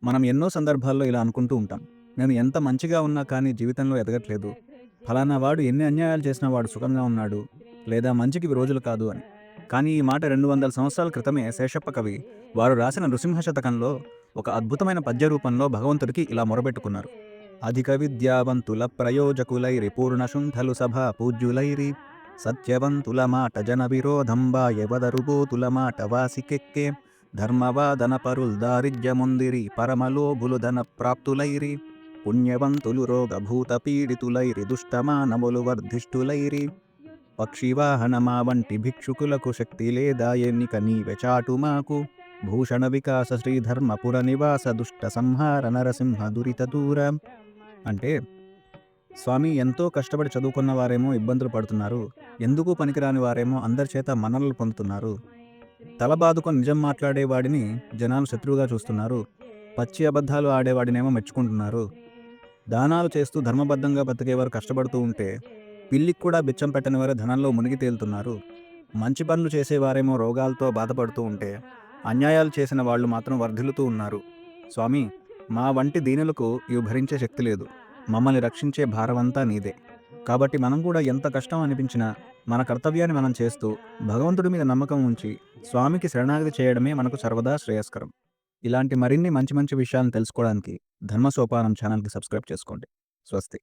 మనం ఎన్నో సందర్భాల్లో ఇలా అనుకుంటూ ఉంటాం. నేను ఎంత మంచిగా ఉన్నా కానీ జీవితంలో ఎదగట్లేదు. ఫలానా వాడు ఎన్ని అన్యాయాలు చేసినా వాడు సుఖంగా ఉన్నాడు. లేదా మంచికి ఇవి రోజులు కాదు అని. కానీ ఈ మాట 200 సంవత్సరాల క్రితమే శేషప్ప కవి వారు రాసిన నృసింహ శతకంలో ఒక అద్భుతమైన పద్య రూపంలో భగవంతుడికి ఇలా మొరబెట్టుకున్నారు. అధిక విద్యావంతుల ప్రయోజకులైరి పూర్ణశుంఠలు సభా పూజ్యులైరి సత్యవంతుల మాట జన విరోధంబా ఎవదరుబోతుల మాట వాసికెక్కే ధర్మవాదన పరుల్ దారిద్ర్యముందిరి పరమలోభులు ధన ప్రాప్తులైరి పుణ్యవంతులు రోగభూత పీడితులైరి దుష్టమానములు వర్ధిష్ఠులైరి పక్షివాహనమా వంటి భిక్షుకులకు శక్తి లేదా ఎన్నిక నీవె చాటు మాకు భూషణ వికాస శ్రీధర్మపుర నివాస దుష్ట సంహార నరసింహ దురిత దూర. అంటే స్వామి ఎంతో కష్టపడి చదువుకున్న వారేమో ఇబ్బందులు పడుతున్నారు, ఎందుకు పనికిరాని వారేమో అందరి చేత మన్ననలు పొందుతున్నారు, తల బాదుకొని నిజం మాట్లాడేవాడిని జనాలు శత్రువుగా చూస్తున్నారు, పచ్చి అబద్ధాలు ఆడేవాడినేమో మెచ్చుకుంటున్నారు, దానాలు చేస్తూ ధర్మబద్ధంగా బతికేవారు కష్టపడుతూ ఉంటే పిల్లికి కూడా బిచ్చం పెట్టని వారు ధనంలో మునిగి తేలుతున్నారు, మంచి పనులు చేసేవారేమో రోగాలతో బాధపడుతూ ఉంటే అన్యాయాలు చేసిన వాళ్ళు మాత్రం వర్ధిల్లుతూ ఉన్నారు. స్వామి, మా వంటి దీనులకు ఇవి భరించే శక్తి లేదు, మమ్మల్ని రక్షించే భారమంతా నీదే. కాబట్టి మనం కూడా ఎంత కష్టం అనిపించినా మన కర్తవ్యాన్ని మనం చేస్తూ భగవంతుడి మీద నమ్మకం ఉంచి స్వామికి శరణాగతి చేయడమే మనకు సర్వదా శ్రేయస్కరం. ఇలాంటి మరిన్ని మంచి మంచి విషయాలను తెలుసుకోవడానికి ధర్మ సోపానం ఛానల్కి సబ్స్క్రైబ్ చేసుకోండి. స్వస్తి.